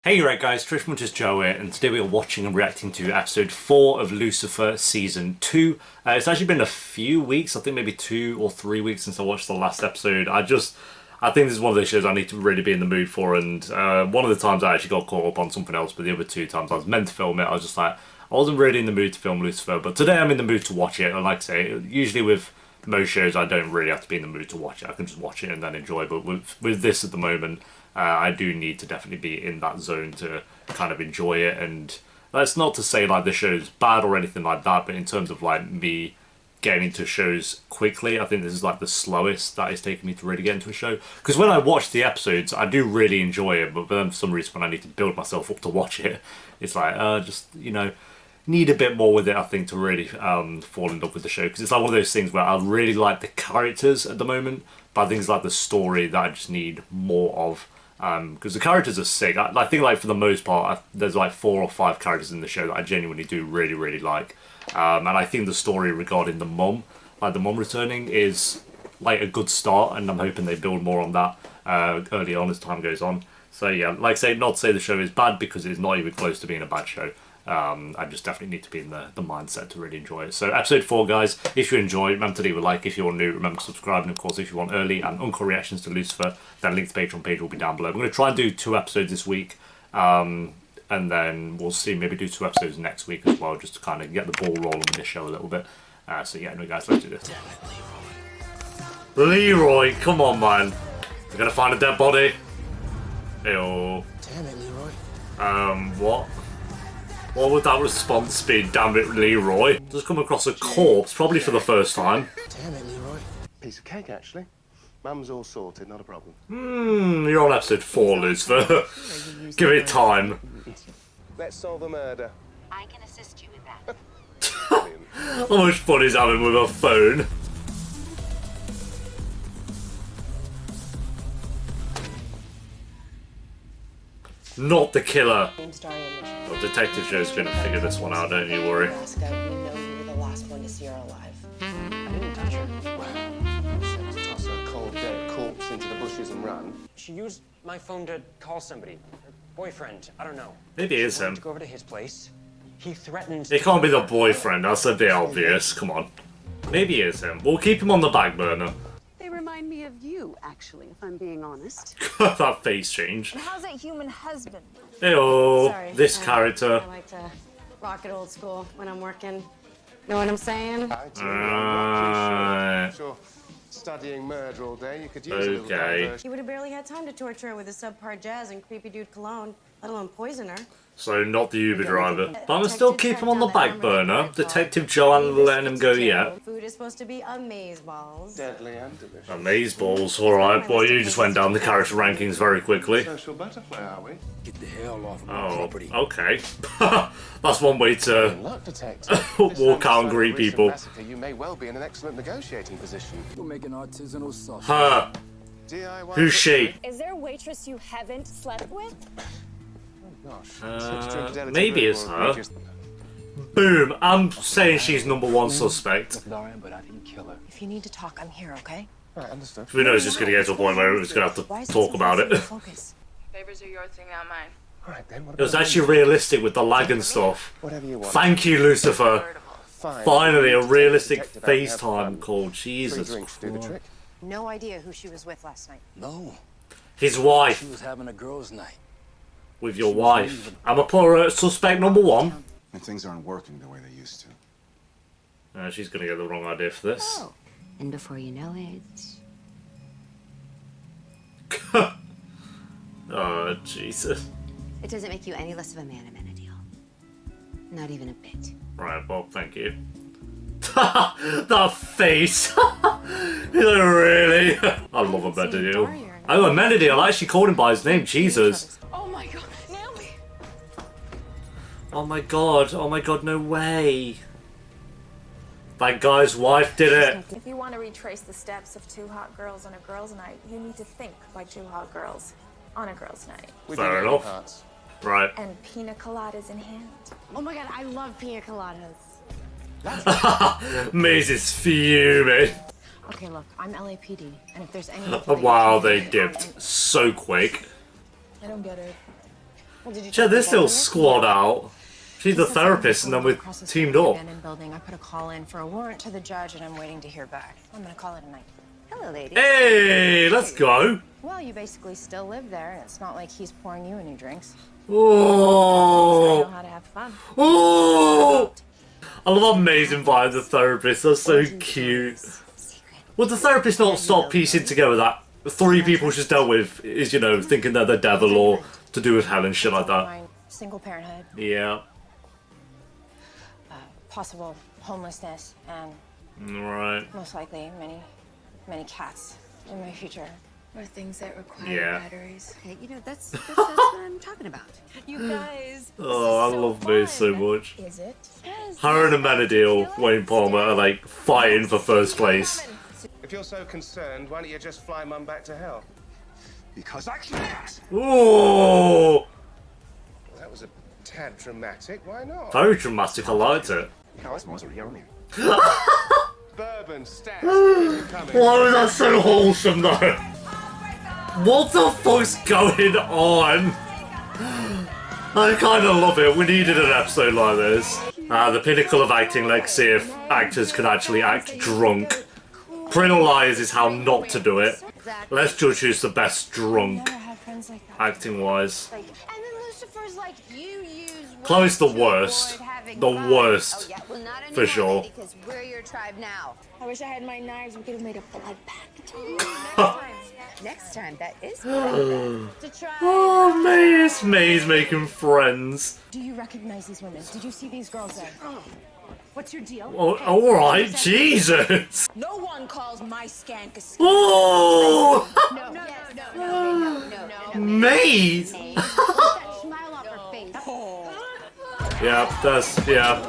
Hey, you right guys, Trish Munch's Joe here, and today we are watching and reacting to episode 4 of Lucifer Season 2. It's actually been a few weeks, I think maybe 2 or 3 weeks since I watched the last episode. I think this is one of those shows I need to really be in the mood for, and one of the times I actually got caught up on something else, but the other two times I was meant to film it, I was just like, I wasn't really in the mood to film Lucifer, but today I'm in the mood to watch it. And like I say, usually with most shows I don't really have to be in the mood to watch it, I can just watch it and then enjoy, but with this at the moment, I do need to definitely be in that zone to kind of enjoy it. And that's not to say like the show's bad or anything like that, but in terms of like me getting into shows quickly, I think this is like the slowest that it's taken me to really get into a show. Because when I watch the episodes, I do really enjoy it, but then for some reason when I need to build myself up to watch it, it's like need a bit more with it, I think, to really fall in love with the show. Because it's like one of those things where I really like the characters at the moment, but I think it's like the story that I just need more of. Because the characters are sick. I think like for the most part, there's like 4 or 5 characters in the show that I genuinely do really, really like. And I think the story regarding the mum, like the mum returning, is like a good start, and I'm hoping they build more on that early on as time goes on. So yeah, like I say, not to say the show is bad, because it's not even close to being a bad show. I just definitely need to be in the mindset to really enjoy it. So episode 4, guys, if you enjoy, remember to leave a like. If you're new, remember to subscribe. And of course, if you want early and uncut reactions to Lucifer, then link to the Patreon page will be down below. I'm going to try and do 2 episodes this week. And then we'll see, maybe do 2 episodes next week as well, just to kind of get the ball rolling with this show a little bit. So yeah, anyway guys, let's do this. Leroy, come on man. We're going to find a dead body. Ew. Damn it, Leroy. What? What would that response be? Damn it, Leroy. Just come across a corpse, probably for the first time. Damn it, Leroy. Piece of cake, actually. Mum's all sorted, not a problem. You're on episode 4, Lucifer. Give it time. Let's solve a murder. I can assist you with that. How much fun is having with a phone? Not the killer. Well, Detective Joe's gonna figure this one out, don't you worry. Alaska, we know you were the last one to see her alive. I didn't touch her. Well, said to toss a cold, dead corpse into the bushes and run. She used my phone to call somebody. Her boyfriend, I don't know. Maybe it is She wanted him. to go over to his place. He threatened... It can't be the boyfriend, that's a bit obvious, come on. Maybe it is him. We'll keep him on the back burner. They remind me of you, actually, if I'm being honest. That face change. How's that human husband? Ew, Sorry. this character. I like to rock it old school when I'm working. Know what I'm saying? I do. Right. Sure. Studying murder all day, you could use a little Okay. diversion. He would have barely had time to torture her with his subpar jazz and creepy dude cologne, let alone poison her. So not the Uber driver. But I'm gonna still keep him on the back burner. Detective Joanne letting him go yet. Food is supposed to be amazeballs. Deadly and delicious. Amazeballs, alright. Boy, you just went down the character rankings very quickly. Social butterfly, are we? Get the hell off of my Oh, property. okay. That's one way to Look, detective. walk out and greet people. Massacre, you may well be in an excellent negotiating position. We're making artisanal sausage. Her. DIY Who's she? Is there a waitress you haven't slept with? Gosh. Maybe it's her. Boom. I'm saying she's #1 suspect. Lauren, but I didn't kill her. If you need to talk, I'm here, okay? Right, understood. We know it's just gonna get to a point where we're just gonna have to talk about it. Focus. Favors are your thing, not mine. All right, then. What It was about actually realistic with the lag and stuff. whatever you want. Thank you, Lucifer. Fine. Finally, a realistic Detective out and have FaceTime fun. call. 3 Jesus drinks do the Christ. trick. No idea who she was with last night. No, His she wife. was having a girls' night. With your wife. I'm gonna put her at suspect #1. And things aren't working the way they used to. She's gonna get the wrong idea for this. Oh. And before you know it... Oh, Jesus. It doesn't make you any less of a man, Amenadiel. Not even a bit. Right, well, thank you. That face! He's like, really? I love Amenadiel. Oh, Amenadiel, I actually called him by his name, Jesus. Oh my god, Naomi! Oh my god, no way. That guy's wife did it. If you want to retrace the steps of 2 hot girls on a girls' night, you need to think like 2 hot girls on a girls' night. We Fair do enough. hearts. Right. And pina coladas in hand. Oh my god, I love pina coladas. Maze is fuming. Okay, look, I'm LAPD, and if there's any... Wow, they dipped so quick. I don't get it. Well, did you Check check this the little ball? squad out. She's the therapist, and then we're Across the teamed street, up. abandoned building. I put a call in for a warrant to the judge, and I'm waiting to hear back. I'm gonna call it a night. Hello, lady. Hey, let's go. Well, you basically still live there, and it's not like he's pouring you any drinks. I Oh, know how to have fun. oh! I love how May's invited the therapist. That's so cute. Would the therapist not stop piecing together that 3 people she's dealt with is, you know, thinking they're the devil or to do with hell and shit like that? Mine, single parenthood, Yeah. possible homelessness, and Right. most likely many cats in my future. Or things that require Yeah. batteries. Okay, you know, that's what I'm talking about. You guys. Oh, I love May so much. Is it? Her and Amenadiel, Wayne Palmer, are like fighting for first place. If you're so concerned, why don't you just fly Mum back to hell? Because I can't. Ooh! Well, that was a tad dramatic. Why not? Very dramatic, I liked it. Bourbon stats. Keep it coming. Why was that so wholesome though? What the fuck's going on? I kinda love it. We needed an episode like this. The pinnacle of acting, let's see if actors can actually act drunk. Criminal Liars is how not to do it. Let's judge who's the best drunk, Never had friends like that. acting wise. And then Lucifer's like, you use Chloe's the women to worst. avoid having The fun. worst. Oh, yeah. Well, not For anymore, sure. lady, because we're your tribe now. I wish I had my knives. We could have made a blood pact. Next time, that is to try. Oh, May's making friends. Do you recognize these women? Did you see these girls there? What's your deal? Oh, alright, Jesus. No one calls my skank a skank. Oh! No. Maze! Put that smile off her face. Yeah, that's, yeah.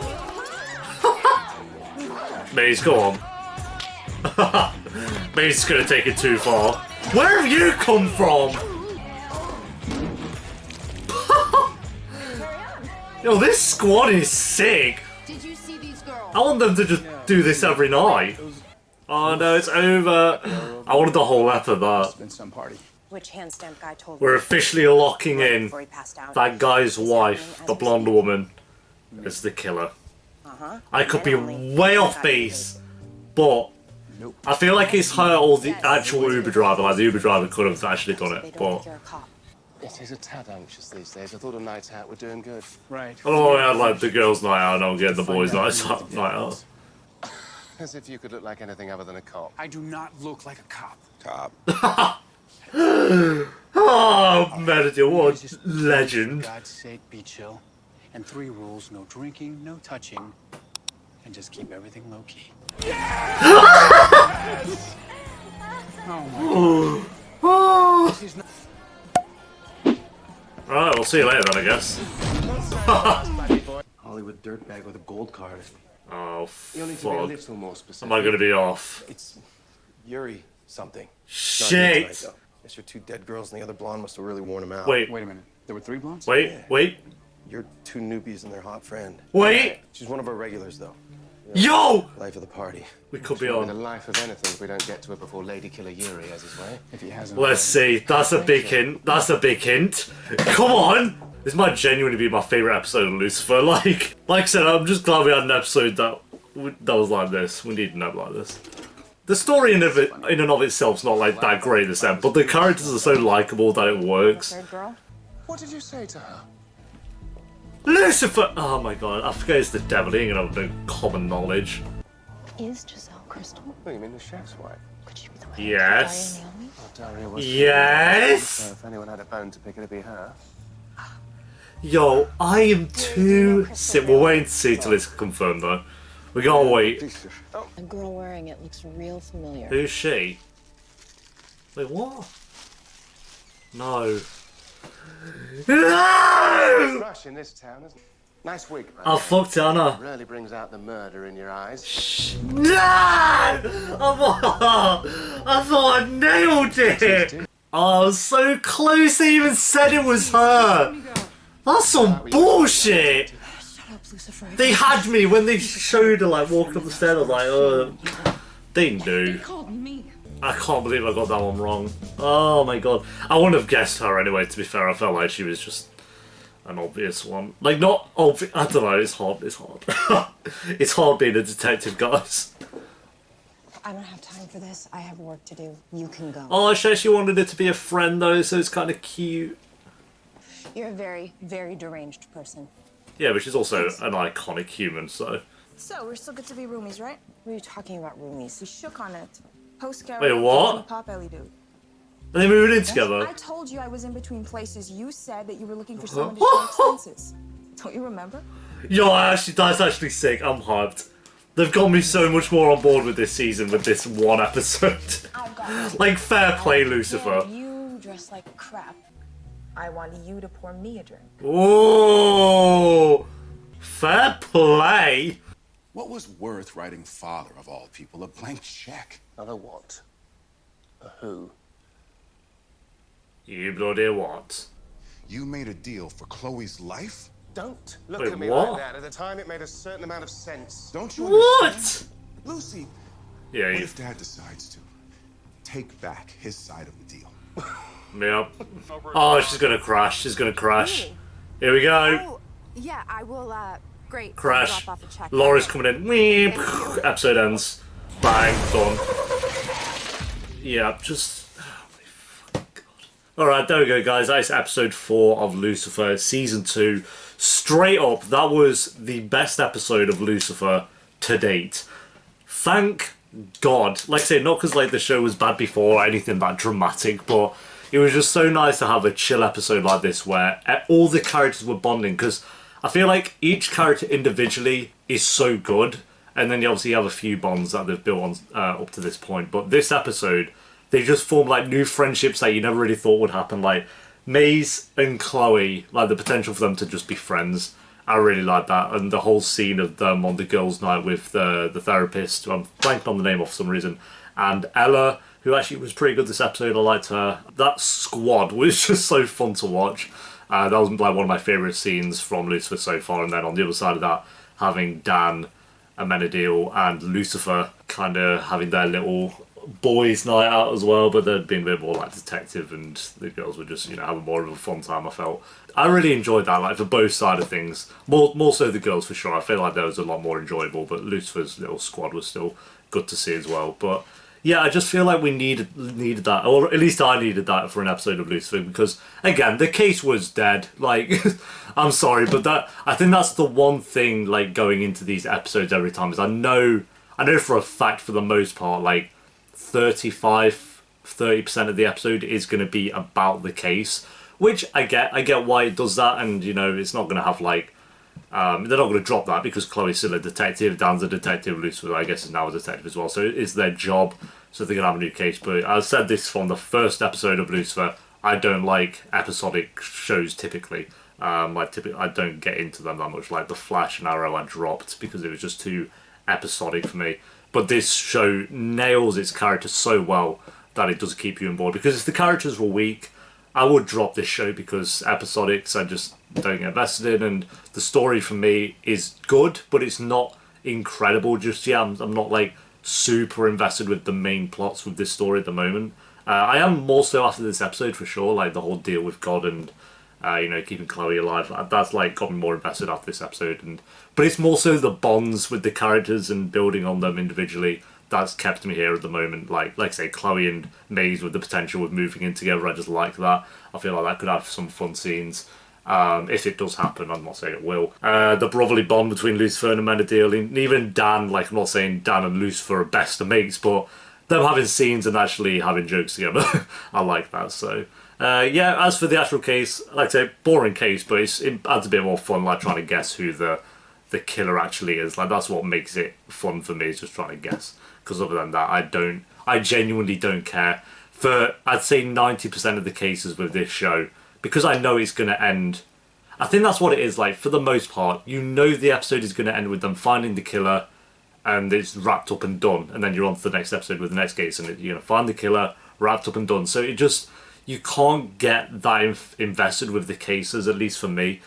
Maze, go on. Maze is gonna take it too far. Where have you come from? Yo, this squad is sick. Did you see these girls? I want them to just do this every night. Oh no, it's over. I wanted the whole ep of that. Been some party. Which hand-stamped guy told We're me officially locking in before he passed out? that guy's wife, the blonde woman, as the killer. I could be way off base, but I feel like it's her or the actual Uber driver. Like the Uber driver could have actually done They it, don't but think you're a cop. It is a tad anxious these days. I thought a night out were doing good. Right. oh, I had like the girls' night out, and I'm getting the boys' night out. As if you could look like anything other than a cop. I do not look like a cop. Top. Oh, Medical, what a For legend! God's sake, be chill. And 3 rules: no drinking, no touching, and just keep everything low key. Oh Oh. Alright, we'll see you later then, I guess. Hollywood dirtbag with a gold card. Oh, You'll need to be a fuck. little more specific. Am I gonna be off? It's Yuri something. Shit! Guess your 2 dead girls and the other blonde must have really worn him out. Wait, my. Wait a minute. There were 3 blondes? wait. You're 2 newbies and their hot friend. Wait! She's one of our regulars, though. Yo! Life of the party. We could be The on. life of anything if we don't get to it before Lady Killer Yuri has his way. If he hasn't. Let's see. That's a big hint. That's a big hint. Come on! This might genuinely be my favourite episode of Lucifer. Like I said, I'm just glad we had an episode that was like this. We need an episode like this. The story in and of itself's not like that great this episode, but the characters are so likable that it works. Third girl? What did you say to her? Lucifer! Oh my god, I forget it's the devil. He ain't gonna have no common knowledge. Is Giselle Crystal? Oh, you mean the chef's wife? Could she be the one? Yes. Oh, Daria was. Yes! So if anyone had a bone to pick, it'd be her. Yo, I am too sick. We're waiting to see till it's confirmed though. We gotta wait. A girl wearing it looks real familiar. Who's she? Wait, what? No. No! Rush in this town, isn't it? Nice wig, man. I fucked Anna. Really brings out the murder in your eyes. No! I thought I nailed it! I was so close, they even said it was her! That's some bullshit! Shut up, Lucifer. They had me when they showed her like walking up the stairs, I was like, they knew. I can't believe I got that one wrong. Oh my god. I wouldn't have guessed her anyway, to be fair. I felt like she was just an obvious one. Like, not obvious. I don't know. It's hard. It's hard. It's hard being a detective, guys. I don't have time for this. I have work to do. You can go. Oh, she actually wanted it to be a friend though, so it's kind of cute. You're a very, very deranged person. Yeah, but she's also an iconic human, so. So, we're still good to be roomies, right? What are you talking about, roomies? We shook on it. Post-scout. Wait, what? Pop Ellie dude. Are they moving in together? I told you I was in between places. You said that you were looking for someone to share expenses. Don't you remember? Yo, that's actually sick. I'm hyped. They've got me so much more on board with this season with this one episode. I've got Like, fair play, Yeah, Lucifer. you dress like crap. I want you to pour me a drink. Oh, fair play. What was worth writing father of all people a blank check? Not a what? A who? You bloody what? You made a deal for Chloe's life? Don't look Wait, at me what? like that. At the time, it made a certain amount of sense. Don't you What? understand? Lucy, Yeah, what you. if Dad decides to take back his side of the deal? Yep. Oh, she's gonna crash. She's gonna crash. Here we go. Oh, yeah, I will, great. Crash. Drop off a check. Laura's coming in. Weep. Episode ends. Bang. Done. Yeah, just. Oh my fucking god. Alright, there we go, guys. That's episode 4 of Lucifer, season 2. Straight up, that was the best episode of Lucifer to date. Thank God. Like I say, not because like the show was bad before or anything that dramatic, but it was just so nice to have a chill episode like this where all the characters were bonding, because I feel like each character individually is so good, and then you obviously have a few bonds that they've built on up to this point. But this episode, they just formed like new friendships that you never really thought would happen. Like Maze and Chloe, like the potential for them to just be friends. I really like that, and the whole scene of them on the girls' night with the therapist, who I'm blanking on the name of for some reason, and Ella, who actually was pretty good this episode. I liked her. That squad was just so fun to watch. That was like one of my favourite scenes from Lucifer so far, and then on the other side of that, having Dan, Amenadiel, and Lucifer kind of having their little boys' night out as well, but they'd been a bit more like detective, and the girls were just, you know, having more of a fun time. I felt I really enjoyed that, like for both sides of things. More so the girls for sure. I feel like that was a lot more enjoyable, but Lucifer's little squad was still good to see as well. But yeah, I just feel like we needed that, or at least I needed that for an episode of Lucifer, because again, the case was dead. Like, I'm sorry, but I think that's the one thing like going into these episodes every time is I know for a fact for the most part, like 30% of the episode is going to be about the case, which I get why it does that, and you know, it's not going to have like they're not going to drop that because Chloe's still a detective, Dan's a detective, Lucifer I guess is now a detective as well, so it's their job, so they're going to have a new case. But I said this from the first episode of Lucifer, I don't like episodic shows typically. I don't get into them that much. Like The Flash and Arrow I dropped because it was just too episodic for me. But this show nails its characters so well that it does keep you on board. Because if the characters were weak, I would drop this show because episodics I just don't get invested in, and the story for me is good, but it's not incredible just yet. I'm not like super invested with the main plots with this story at the moment. I am more so after this episode for sure, like the whole deal with God and you know, keeping Chloe alive. That's like got me more invested after this episode, but it's more so the bonds with the characters and building on them individually that's kept me here at the moment. Like I say, Chloe and Maze with the potential of moving in together, I just like that. I feel like that could have some fun scenes. If it does happen, I'm not saying it will. The brotherly bond between Lucifer and Amenadiel, and even Dan, like I'm not saying Dan and Lucifer are best of mates, but them having scenes and actually having jokes together, I like that. So yeah, as for the actual case, like I say, boring case, but it adds a bit more fun, like trying to guess who the killer actually is. Like that's what makes it fun for me, is just trying to guess. Because other than that, I genuinely don't care. For, I'd say 90% of the cases with this show, because I know it's going to end, I think that's what it is, like, for the most part, you know the episode is going to end with them finding the killer, and it's wrapped up and done, and then you're on to the next episode with the next case, and you're going to find the killer, wrapped up and done. So it just, you can't get that invested with the cases, at least for me,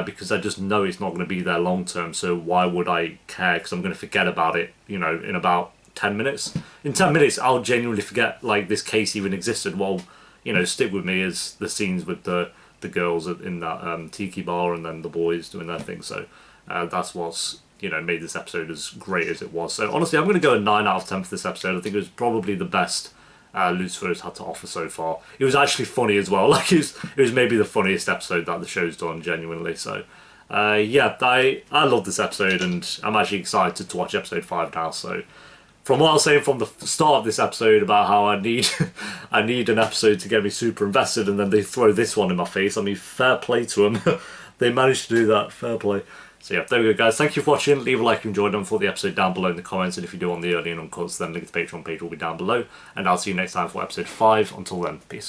because I just know it's not going to be there long term, so why would I care? Because I'm going to forget about it, you know, in about 10 minutes. In 10 minutes, I'll genuinely forget, like, this case even existed. Well, you know, stick with me as the scenes with the the girls in that tiki bar and then the boys doing their thing. So that's what's, you know, made this episode as great as it was. So honestly, I'm going to go a 9 out of 10 for this episode. I think it was probably the best Lucifer has had to offer so far. It was actually funny as well. Like it was maybe the funniest episode that the show's done, genuinely. So yeah, I love this episode, and I'm actually excited to watch episode 5 now. So from what I was saying from the start of this episode about how I need I need an episode to get me super invested, and then they throw this one in my face. I mean, fair play to them. They managed to do that. Fair play. So yeah, there we go, guys. Thank you for watching. Leave a like if you enjoyed them for the episode down below in the comments, and if you do want the early and uncuts, then link to the Patreon page will be down below. And I'll see you next time for episode 5. Until then, peace.